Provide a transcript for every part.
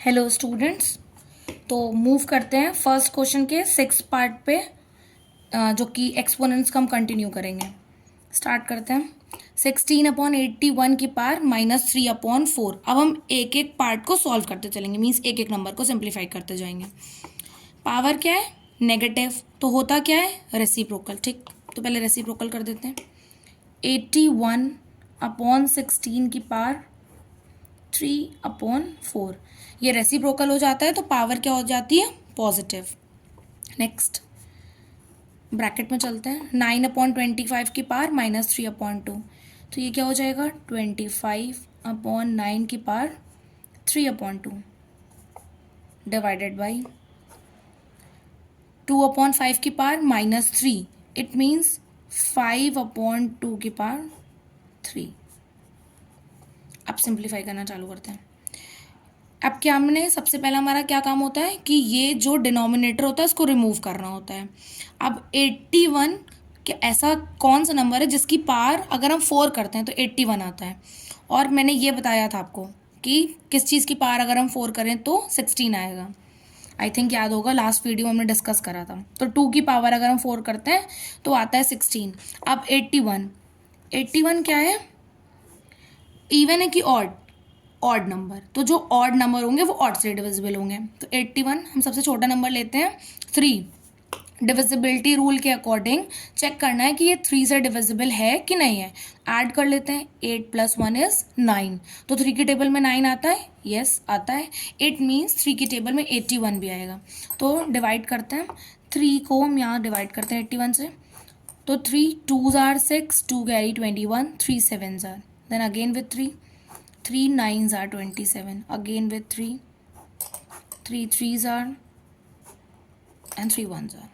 Hello students. तो move करते हैं फर्स्ट क्वेश्चन के 6 पार्ट पे, जो कि एक्सपोनेंट्स का हम कंटिन्यू करेंगे। स्टार्ट करते हैं। 16/81 की पावर -3/4। अब हम एक एक पार्ट को सॉल्व करते चलेंगे, मीन्स एक एक नंबर को सिंप्लीफाई करते जाएंगे। पावर क्या है? नेगेटिव। तो होता क्या है? रेसिप्रोकल। ठीक, तो पहले रेसिप्रोकल कर देते हैं। 81/16 की पावर 3/4। ये रेसिप्रोकल हो जाता है तो पावर क्या हो जाती है? पॉजिटिव। नेक्स्ट ब्रैकेट में चलते हैं। 9/25 की पावर -3/2। तो ये क्या हो जाएगा? 25/9 की पावर 3/2 डिवाइडेड बाई 2/5 की पावर -3। इट मीन्स 5/2 की पावर 3। अब सिंप्लीफाई करना चालू करते हैं। अब क्या, हमने सबसे पहला हमारा क्या काम होता है कि ये जो डिनोमिनेटर होता है उसको रिमूव करना होता है। अब 81 के ऐसा कौन सा नंबर है जिसकी पावर अगर हम 4 करते हैं तो 81 आता है। और मैंने ये बताया था आपको कि किस चीज़ की पावर अगर हम 4 करें तो 16 आएगा। आई थिंक याद होगा, लास्ट वीडियो में हमने डिस्कस करा था। तो 2 की पावर अगर हम 4 करते हैं तो आता है 16। अब 81 क्या है? इवन है कि ऑड? Odd number. तो जो ऑड नंबर होंगे वो ऑड से डिविजिबल होंगे। तो 81 हम सबसे छोटा नंबर लेते हैं 3। डिविजिबिलिटी रूल के अकॉर्डिंग चेक करना है कि ये 3 से डिविजिबल है कि नहीं है। ऐड कर लेते हैं। 8 + 1 = 9। तो 3 की टेबल में 9 आता है? यस आता है। इट मीन्स 3 की टेबल में 81 भी आएगा। तो डिवाइड करते हैं। 3 को हम यहाँ डिवाइड करते हैं 81 से। तो 3 2s are 6, 2 carry 21, 3 7s are, then again with 3 9s are 27, again with 3 3s are and 3 1s are।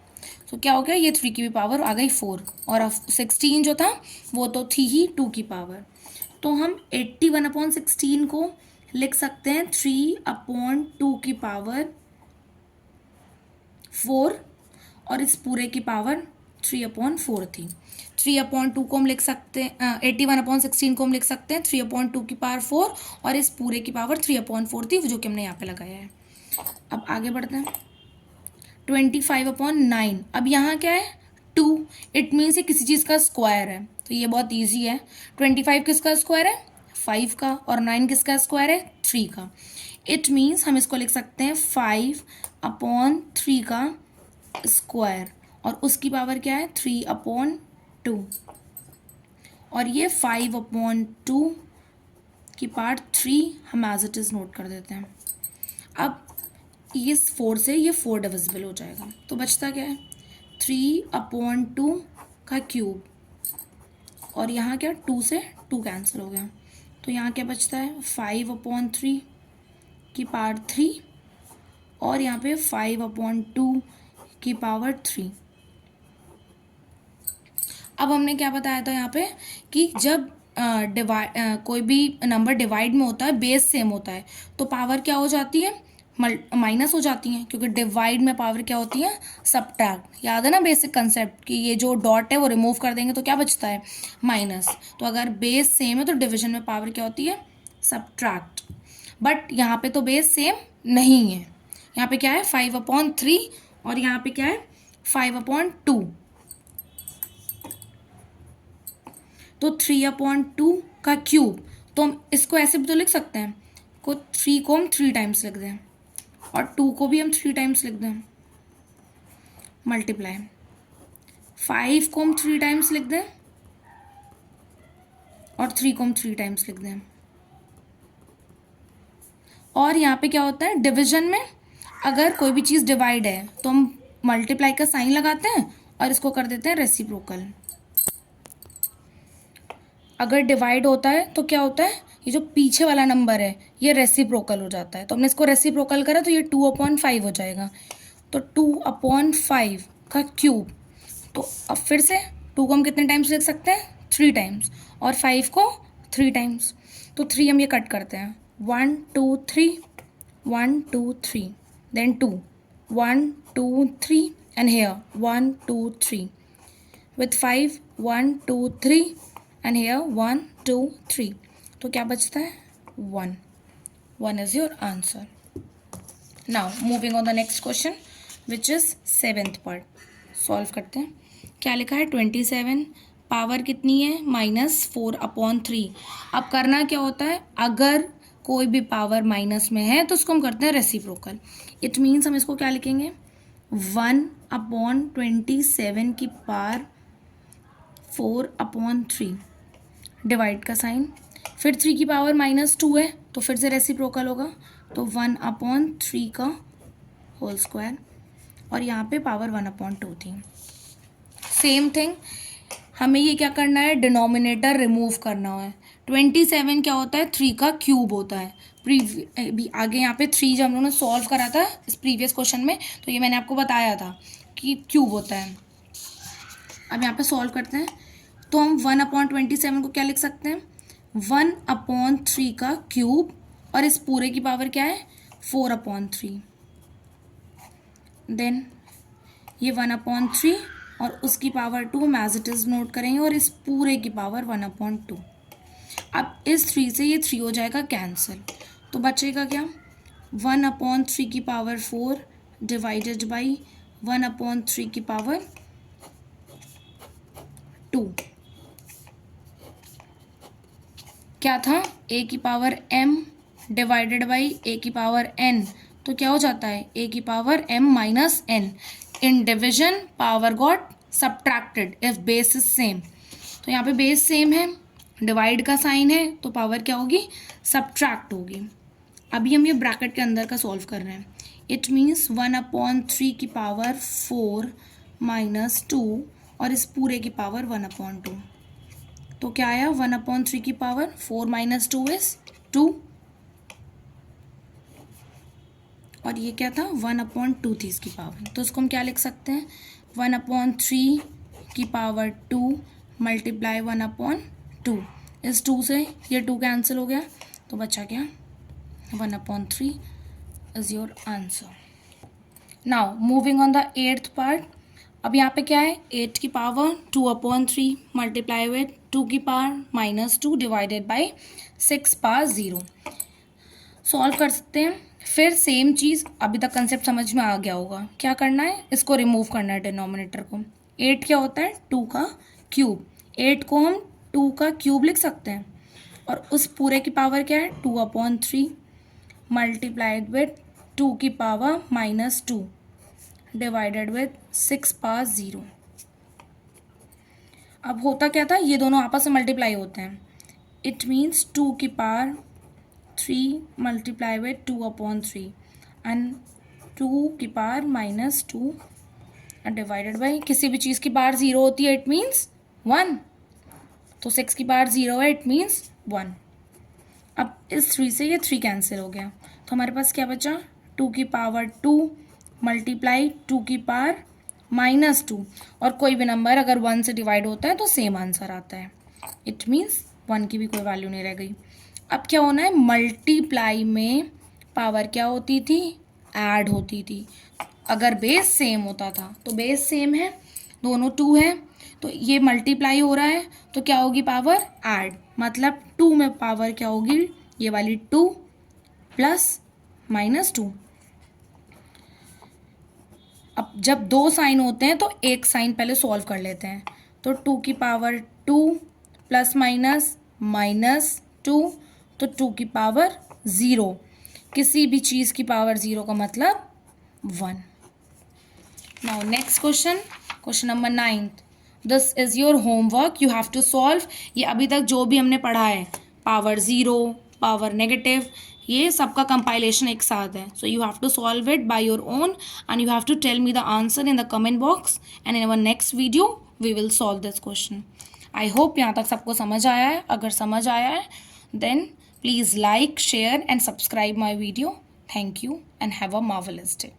तो क्या हो गया? ये 3 की भी पावर आ गई 4, और अब 16 जो था वो तो थी ही 2 की पावर। तो हम 81/16 को लिख सकते हैं 3/2 की पावर 4, और इस पूरे की पावर 3/4 थी। 3/2 को हम लिख सकते हैं, 81/16 को हम लिख सकते हैं 3/2 की पावर 4, और इस पूरे की पावर 3/4 थी, जो कि हमने यहाँ पे लगाया है। अब आगे बढ़ते हैं। 25/9। अब यहाँ क्या है? 2। इट मीन्स ये किसी चीज़ का स्क्वायर है, तो ये बहुत ईजी है। 25 किसका स्क्वायर है? 5 का। और 9 किसका स्क्वायर है? 3 का। इट मीन्स हम इसको लिख सकते हैं 5/3 का स्क्वायर, और उसकी पावर क्या है? 3/2। और ये 5/2 की पावर 3 हम एज इट इज़ नोट कर देते हैं। अब इस 4 से ये 4 डिविजिबल हो जाएगा, तो बचता क्या है? 3/2 का क्यूब, और यहाँ क्या? 2 से 2 कैंसिल हो गया, तो यहाँ क्या बचता है? 5/3 की पावर 3, और यहाँ पे 5/2 की पावर 3। अब हमने क्या बताया था यहाँ पे कि जब कोई भी नंबर डिवाइड में होता है, बेस सेम होता है, तो पावर क्या हो जाती है? माइनस हो जाती है, क्योंकि डिवाइड में पावर क्या होती है? सब्ट्रैक्ट। याद है ना बेसिक कंसेप्ट कि ये जो डॉट है वो रिमूव कर देंगे तो क्या बचता है? माइनस। तो अगर बेस सेम है तो डिवीजन में पावर क्या होती है? सब्ट्रैक्ट। बट यहाँ पे तो बेस सेम नहीं है। यहाँ पे क्या है? 5/3, और यहाँ पे क्या है? 5/2। तो 3/2 का क्यूब, तो हम इसको ऐसे भी तो लिख सकते हैं को 3 को हम 3 टाइम्स लिख दें, और 2 को भी हम 3 टाइम्स लिख दें। मल्टीप्लाई 5 को हम 3 टाइम्स लिख दें, और 3 को हम 3 टाइम्स लिख दें। और यहाँ पे क्या होता है? डिवीजन में अगर कोई भी चीज़ डिवाइड है तो हम मल्टीप्लाई का साइन लगाते हैं और इसको कर देते हैं रेसिप्रोकल। अगर डिवाइड होता है तो क्या होता है? ये जो पीछे वाला नंबर है ये रेसिप्रोकल हो जाता है, तो हमने इसको रेसिप्रोकल करा तो ये 2/5 हो जाएगा। तो 2/5 का क्यूब, तो अब फिर से 2 को हम कितने टाइम्स लिख सकते हैं? 3 टाइम्स, और 5 को 3 टाइम्स। तो 3 हम ये कट करते हैं। 1 2 3 1 2 3, then 2 1 2 3, and hair 1 2 3 with 5 1 2 3, and here 1 2 3। तो क्या बचता है? 1 is your answer. Now moving on the next question which is 7th part. Solve करते हैं. क्या लिखा है 27 पावर कितनी है -4/3. अब करना क्या होता है, अगर कोई भी पावर माइनस में है तो उसको हम करते हैं रेसिप्रोकल. इट मीन्स हम इसको क्या लिखेंगे 1/27 की पावर 4/3 डिवाइड का साइन. फिर 3 की पावर -2 है तो फिर से रेसिप्रोकल होगा, तो 1/3 का होल स्क्वायर. और यहाँ पे पावर 1/2 थी. सेम थिंग हमें ये क्या करना है, डिनोमिनेटर रिमूव करना है. 27 क्या होता है 3 का क्यूब होता है. आगे यहाँ पे 3 जब हम लोगों ने सॉल्व करा था इस प्रीवियस क्वेश्चन में, तो ये मैंने आपको बताया था कि क्यूब होता है. अब यहाँ पे सॉल्व करते हैं तो हम 1/27 को क्या लिख सकते हैं 1/3 का क्यूब, और इस पूरे की पावर क्या है 4/3. देन ये 1/3 और उसकी पावर 2 हम एज इट इज़ नोट करेंगे, और इस पूरे की पावर 1/2. अब इस 3 से ये 3 हो जाएगा कैंसिल, तो बचेगा क्या 1/3 की पावर 4 डिवाइडेड बाई 1/3 की पावर 2. क्या था a की power m divided by a की पावर n, तो क्या हो जाता है a की power m minus n. In division power got subtracted if base is same. तो यहाँ पे बेस सेम है, डिवाइड का साइन है, तो पावर क्या होगी सब्ट्रैक्ट होगी. अभी हम ये ब्रैकेट के अंदर का सॉल्व कर रहे हैं. इट मीन्स 1/3 की पावर 4 -2 और इस पूरे की पावर 1/2. तो क्या आया 1/3 की पावर 4 - 2 इज 2, और ये क्या था 1/2 थी इसकी पावर. तो इसको हम क्या लिख सकते हैं 1/3 की पावर 2 मल्टीप्लाई 1/2. इस 2 से ये 2 कैंसिल हो गया, तो बचा क्या 1/3 is your answer. Now moving on the 8th part. अब यहाँ पे क्या है 8 की पावर 2/3 मल्टीप्लाई विथ 2 की power -2 divided by 6 power 0. Solve कर सकते हैं. फिर सेम चीज़, अभी तक कंसेप्ट समझ में आ गया होगा. क्या करना है, इसको रिमूव करना है डिनोमिनेटर को. 8 क्या होता है 2 का क्यूब. 8 को हम 2 का क्यूब लिख सकते हैं, और उस पूरे की पावर क्या है 2/3 मल्टीप्लाइड विथ 2 की पावर -2 डिवाइडेड विथ 6 पावर 0. अब होता क्या था, ये दोनों आपस में मल्टीप्लाई होते हैं. इट मीन्स 2 की पावर 3 मल्टीप्लाई विथ 2/3 एंड 2 की पावर -2 डिवाइडेड बाई, किसी भी चीज़ की पावर 0 होती है इट मीन्स 1, तो 6 की पावर 0 है इट मीन्स 1. अब इस 3 से ये 3 कैंसिल हो गया, तो हमारे पास क्या बचा 2 की पावर 2 मल्टीप्लाई 2 की पावर -2, और कोई भी नंबर अगर 1 से डिवाइड होता है तो सेम आंसर आता है. इट मीन्स 1 की भी कोई वैल्यू नहीं रह गई. अब क्या होना है मल्टीप्लाई में पावर क्या होती थी ऐड होती थी. अगर बेस सेम होता था तो बेस सेम है, दोनों 2 है, तो ये मल्टीप्लाई हो रहा है तो क्या होगी पावर ऐड. मतलब 2 में पावर क्या होगी ये वाली 2 प्लस -2. अब जब 2 साइन होते हैं तो एक साइन पहले सॉल्व कर लेते हैं. तो 2 की पावर 2 प्लस -2, तो 2 की पावर 0. किसी भी चीज़ की पावर 0 का मतलब 1. Now next question number 9th. This is your homework, you have to solve. ये अभी तक जो भी हमने पढ़ा है पावर 0, पावर नेगेटिव, ये सबका कंपाइलेशन एक साथ है. So you have to solve it by your own and you have to tell me the answer in the comment box, and in our next video we will solve this question. I hope यहाँ तक सबको समझ आया है. अगर समझ आया है then please like, share and subscribe my video. Thank you and have a marvelous day.